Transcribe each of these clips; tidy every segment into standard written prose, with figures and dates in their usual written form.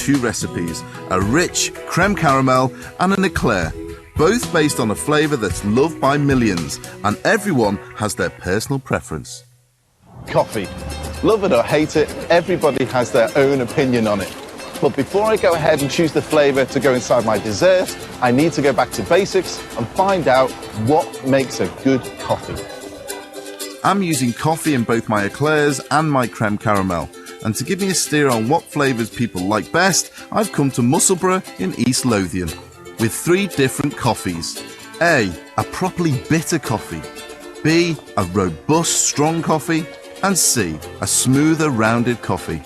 two recipes, a rich creme caramel and an eclair, both based on a flavour that's loved by millions, and everyone has their personal preference. Coffee. Love it or hate it, everybody has their own opinion on it. But before I go ahead and choose the flavour to go inside my dessert, I need to go back to basics and find out what makes a good coffee. I'm using coffee in both my eclairs and my creme caramel. And to give me a steer on what flavours people like best, I've come to Musselburgh in East Lothian with 3 different coffees. A properly bitter coffee. B, a robust, strong coffee. And C, a smoother, rounded coffee.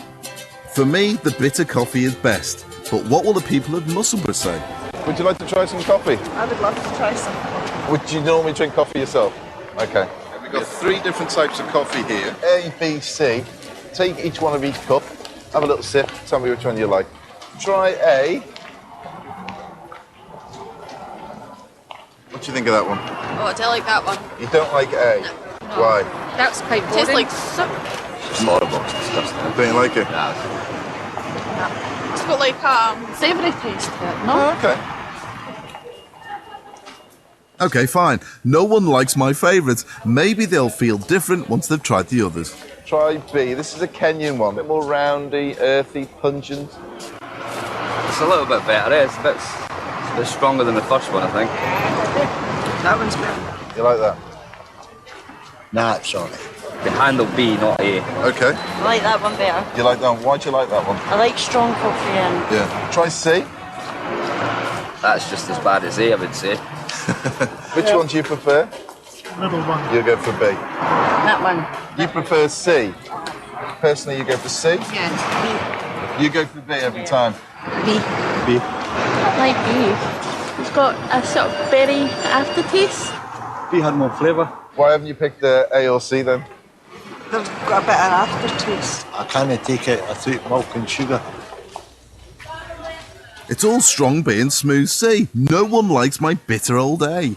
For me, the bitter coffee is best. But what will the people of Musselburgh say? Would you like to try some coffee? I would love to try some. Would you normally drink coffee yourself? Okay. We've got 3 different types of coffee here. A, B, C. Take each one of each cup, have a little sip, tell me which one you like. Try A. What do you think of that one? Oh, I do like that one. You don't like A? No. Why? That's quite boring. Tastes like soup. It's horrible. It's disgusting. Don't you like it? No. It's got like savoury taste to it, no? Oh, okay. Okay, fine. No one likes my favourites. Maybe they'll feel different once they've tried the others. Try B. This is a Kenyan one. A bit more roundy, earthy, pungent. It's a little bit better. It's a bit stronger than the first one, I think. That one's better. You like that? Nah, it's alright. The handle B, not A. Okay. I like that one better. You like that one? Why do you like that one? I like strong coffee and... Yeah. Try C. That's just as bad as A, I would say. Which one do you prefer? Middle one. You go for B. That one. You prefer C. Personally, you go for C. Yeah, You go for B every time. B. B. I like B. It's got a sort of berry aftertaste. B had more flavour. Why haven't you picked A or C then? They've got a better aftertaste. I can't take it. I took milk and sugar. It's all strong B and smooth C. No one likes my bitter old A.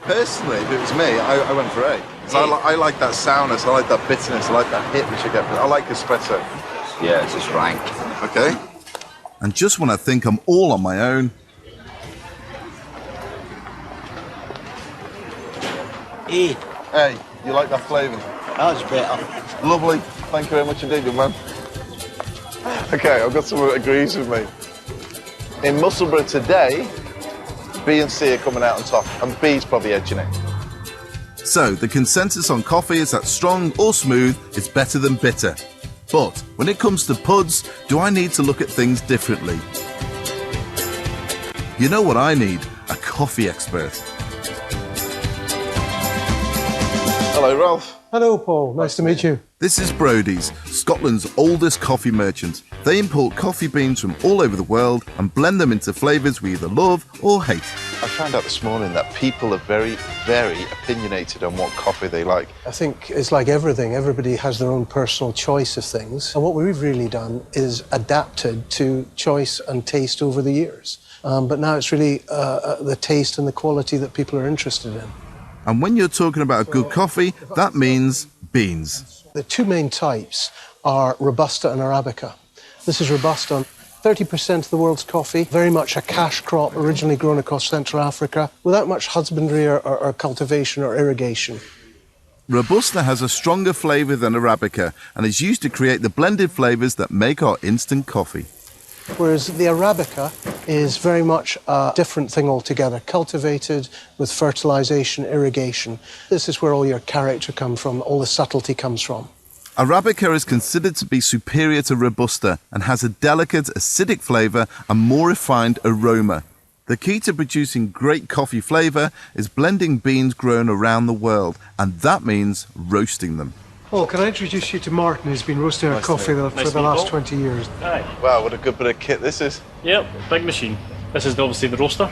Personally, if it was me, I went for A. I like that sourness, I like that bitterness, I like that hit which you get. I like espresso. Yeah, it's just rank. Okay. And just when I think I'm all on my own, A. A, you like that flavour? That's better. Lovely. Thank you very much indeed, good man. Okay, I've got someone that agrees with me. In Musselburgh today, B and C are coming out on top, and B's probably edging it. so the consensus on coffee is that strong or smooth is better than bitter. But when it comes to puds, do I need to look at things differently? You know what I need? A coffee expert. Hello, Ralph. Hello, Paul. Nice to meet you. This is Brodie's, Scotland's oldest coffee merchant. They import coffee beans from all over the world and blend them into flavours we either love or hate. I found out this morning that people are very, very opinionated on what coffee they like. I think it's like everything. Everybody has their own personal choice of things. And what we've really done is adapted to choice and taste over the years. But now it's really the taste and the quality that people are interested in. And when you're talking about a good coffee, that means beans. The 2 main types are Robusta and Arabica. This is Robusta, 30% of the world's coffee, very much a cash crop originally grown across Central Africa, without much husbandry or cultivation or irrigation. Robusta has a stronger flavour than Arabica and is used to create the blended flavours that make our instant coffee. Whereas the Arabica is very much a different thing altogether, cultivated with fertilisation, irrigation. This is where all your character comes from, all the subtlety comes from. Arabica is considered to be superior to Robusta and has a delicate acidic flavour and more refined aroma. The key to producing great coffee flavour is blending beans grown around the world, and that means roasting them. Oh, can I introduce you to Martin, who's been roasting our coffee for the last 20 years. Aye. Wow, what a good bit of kit this is. Yep, big machine. This is obviously the roaster.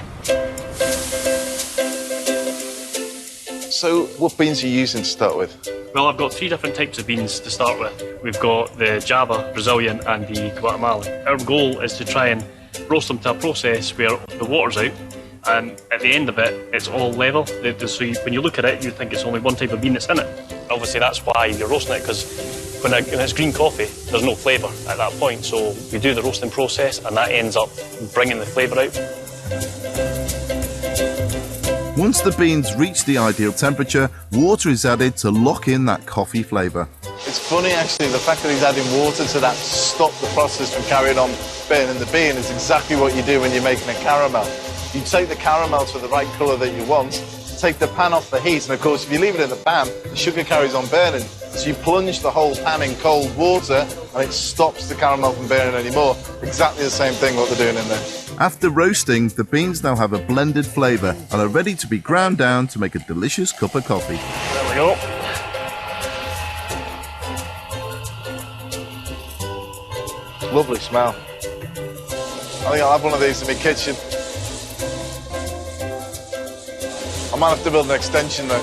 So, what beans are you using to start with? Well, I've got 3 different types of beans to start with. We've got the Java, Brazilian and the Guatemalan. Our goal is to try and roast them to a process where the water's out and at the end of it, it's all level. So when you look at it, you think it's only one type of bean that's in it. Obviously, that's why you're roasting it, because When it's green coffee, there's no flavour at that point, so we do the roasting process and that ends up bringing the flavour out. Once the beans reach the ideal temperature, water is added to lock in that coffee flavour. It's funny, actually, the fact that he's adding water to that to stop the process from carrying on burning the bean is exactly what you do when you're making a caramel. You take the caramel to the right colour that you want, take the pan off the heat, and of course, if you leave it in the pan, the sugar carries on burning. So you plunge the whole pan in cold water, and it stops the caramel from burning anymore. Exactly the same thing what they're doing in there. After roasting, the beans now have a blended flavour and are ready to be ground down to make a delicious cup of coffee. There we go. Lovely smell. I think I'll have one of these in my kitchen. I might have to build an extension though.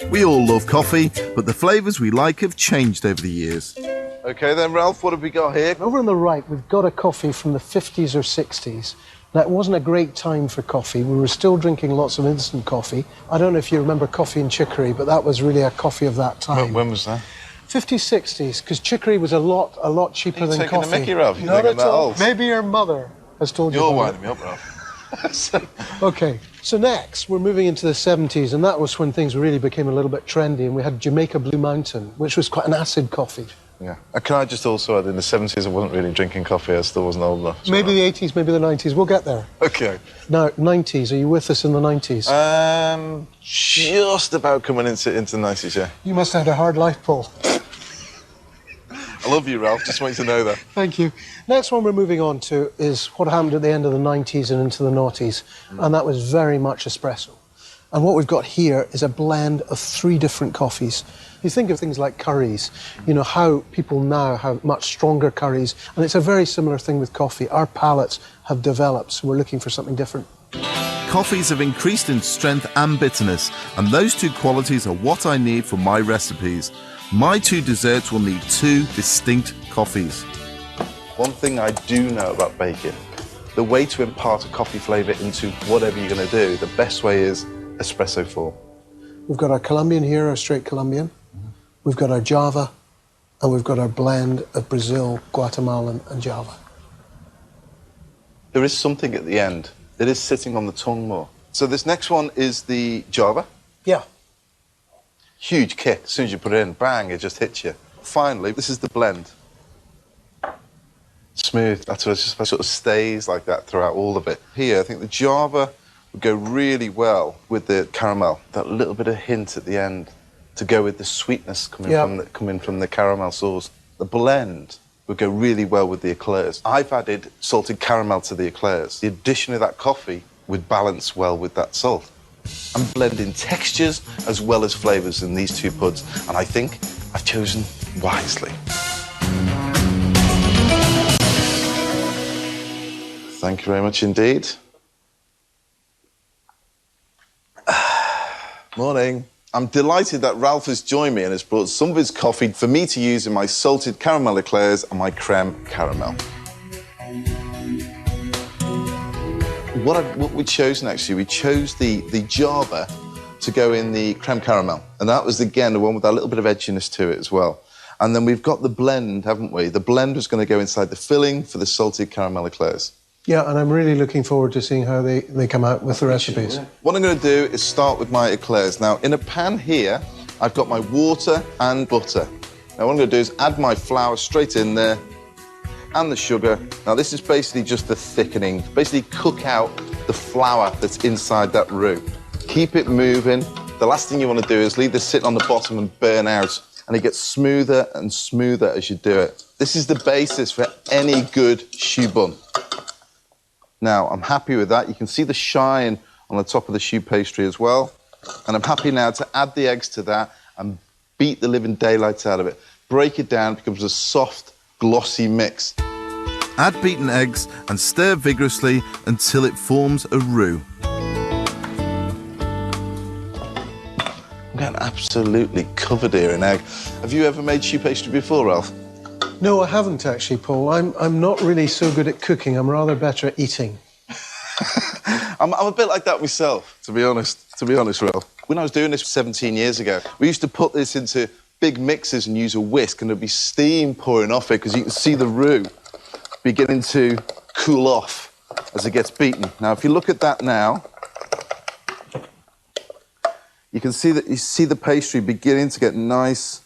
We all love coffee, but the flavours we like have changed over the years. Okay then, Ralph, what have we got here? Over on the right, we've got a coffee from the 50s or 60s. Now, it wasn't a great time for coffee. We were still drinking lots of instant coffee. I don't know if you remember coffee and chicory, but that was really a coffee of that time. When was that? 50s, 60s, because chicory was a lot cheaper than taking coffee. the mickey, Ralph? You Not think I'm at that all. old? Maybe your mother has told you. You're about winding it. me up, Ralph. Okay, so next we're moving into the 70s, and that was when things really became a little bit trendy, and we had Jamaica Blue Mountain, which was quite an acid coffee. Yeah. Can I just also add, in the 70s I wasn't really drinking coffee, I still wasn't old enough. So Maybe the 80s, maybe the 90s, we'll get there. Okay. Now, 90s, are you with us in the 90s? Just about coming into the 90s, yeah. You must have had a hard life, Paul. I love you, Ralph, just want you to know that. Thank you. Next one we're moving on to is what happened at the end of the 90s and into the noughties, and that was very much espresso. And what we've got here is a blend of 3 different coffees. You think of things like curries, you know, how people now have much stronger curries, and it's a very similar thing with coffee. Our palates have developed, so we're looking for something different. Coffees have increased in strength and bitterness, and those 2 qualities are what I need for my recipes. My 2 desserts will need 2 distinct coffees. One thing I do know about baking, the way to impart a coffee flavour into whatever you're going to do, the best way is espresso form. We've got our Colombian here, our straight Colombian. We've got our Java, and we've got our blend of Brazil, Guatemalan, and Java. There is something at the end. It is sitting on the tongue more. So this next one is the Java. Yeah. Huge kick. As soon as you put it in, bang, it just hits you. Finally, this is the blend. Smooth. That's what it just sort of stays like that throughout all of it. Here, I think the Java would go really well with the caramel. That little bit of hint at the end to go with the sweetness coming from the caramel sauce. The blend would go really well with the Eclairs. I've added salted caramel to the Eclairs. The addition of that coffee would balance well with that salt. I'm blending textures as well as flavours in these 2 puds, and I think I've chosen wisely. Thank you very much indeed. Morning. I'm delighted that Ralph has joined me and has brought some of his coffee for me to use in my salted caramel eclairs and my creme caramel. What we chose actually, we chose the Java to go in the creme caramel. And that was, again, the one with that little bit of edginess to it as well. And then we've got the blend, haven't we? The blend was going to go inside the filling for the salted caramel eclairs. Yeah, and I'm really looking forward to seeing how they come out with the recipes. What I'm going to do is start with my eclairs. Now, in a pan here, I've got my water and butter. Now, what I'm going to do is add my flour straight in there and the sugar. Now, this is basically just the thickening. Basically, cook out the flour that's inside that roux. Keep it moving. The last thing you want to do is leave this sitting on the bottom and burn out. And it gets smoother and smoother as you do it. This is the basis for any good choux bun. Now, I'm happy with that. You can see the shine on the top of the choux pastry as well. And I'm happy now to add the eggs to that and beat the living daylights out of it. Break it down, it becomes a soft, glossy mix. Add beaten eggs and stir vigorously until it forms a roux. I'm getting absolutely covered here in egg. Have you ever made choux pastry before, Ralph? No, I haven't actually, Paul. I'm not really so good at cooking. I'm rather better at eating. I'm a bit like that myself, to be honest, Ralph. When I was doing this 17 years ago, we used to put this into big mixers and use a whisk, and there'll be steam pouring off it because you can see the roux beginning to cool off as it gets beaten. Now, if you look at that now, you can see that you see the pastry beginning to get nice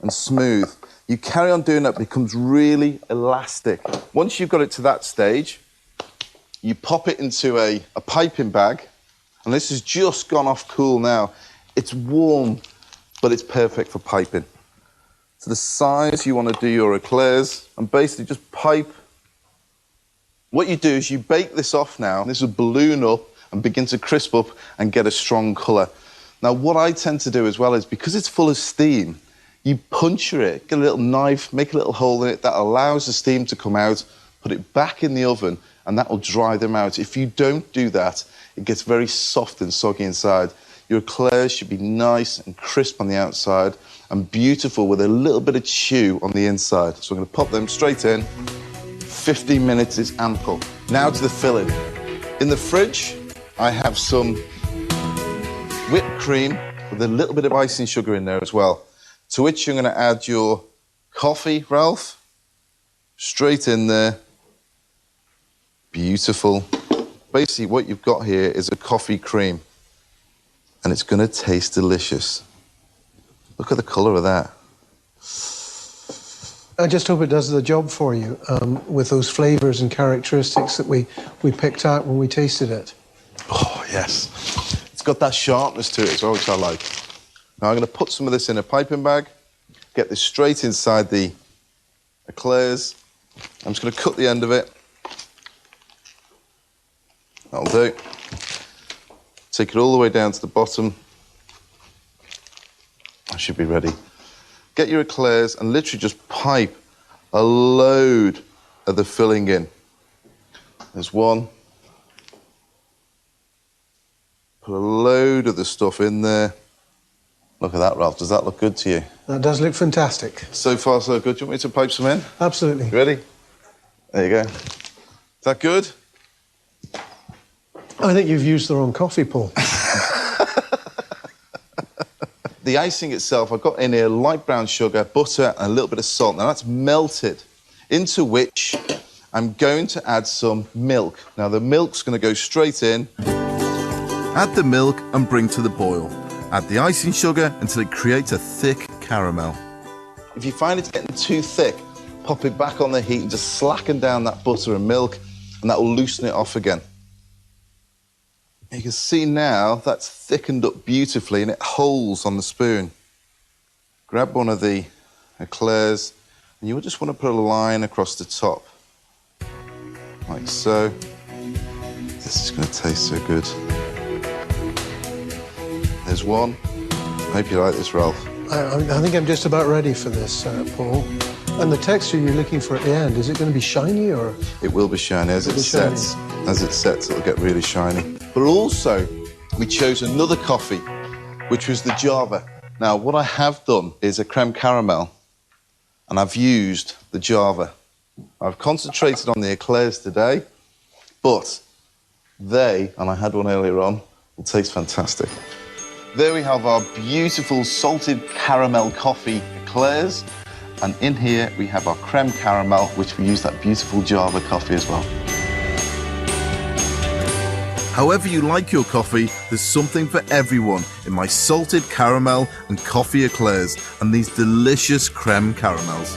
and smooth. You carry on doing that, it becomes really elastic. Once you've got it to that stage, you pop it into a piping bag, and this has just gone off cool now. It's warm, but it's perfect for piping. To the size you want to do your eclairs, and basically just pipe. What you do is you bake this off now, and this will balloon up and begin to crisp up and get a strong colour. Now, what I tend to do as well is, because it's full of steam, you puncture it, get a little knife, make a little hole in it, that allows the steam to come out, put it back in the oven, and that will dry them out. If you don't do that, it gets very soft and soggy inside. Your eclairs should be nice and crisp on the outside and beautiful with a little bit of chew on the inside. So I'm going to pop them straight in. 15 minutes is ample. Now to the filling. In the fridge, I have some whipped cream with a little bit of icing sugar in there as well, to which you're going to add your coffee, Ralph, straight in there. Beautiful. Basically, what you've got here is a coffee cream, and it's going to taste delicious. Look at the colour of that. I just hope it does the job for you with those flavours and characteristics that we picked out when we tasted it. Oh, yes. It's got that sharpness to it as well, which I like. Now I'm going to put some of this in a piping bag, get this straight inside the eclairs. I'm just going to cut the end of it. That'll do. Take it all the way down to the bottom. I should be ready. Get your eclairs and literally just pipe a load of the filling in. There's one. Put a load of the stuff in there. Look at that, Ralph. Does that look good to you? That does look fantastic. So far, so good. Do you want me to pipe some in? Absolutely. You ready? There you go. Is that good? I think you've used the wrong coffee, Paul. The icing itself, I've got in here light brown sugar, butter, and a little bit of salt. Now that's melted, into which I'm going to add some milk. Now the milk's going to go straight in. Add the milk and bring to the boil. Add the icing sugar until it creates a thick caramel. If you find it's getting too thick, pop it back on the heat and just slacken down that butter and milk, and that will loosen it off again. You can see now that's thickened up beautifully and it holds on the spoon. Grab one of the eclairs and you will just want to put a line across the top, like so. This is going to taste so good. There's one. I hope you like this, Ralph. I think I'm just about ready for this, Paul. And the texture you're looking for at the end, is it going to be shiny or? It will be shiny as it sets. As it sets, it'll get really shiny. But also, we chose another coffee, which was the Java. Now, what I have done is a creme caramel, and I've used the Java. I've concentrated on the eclairs today, but they, and I had one earlier on, will taste fantastic. There we have our beautiful salted caramel coffee eclairs, and in here we have our creme caramel, which we use that beautiful Java coffee as well. However you like your coffee, there's something for everyone in my salted caramel and coffee eclairs and these delicious creme caramels.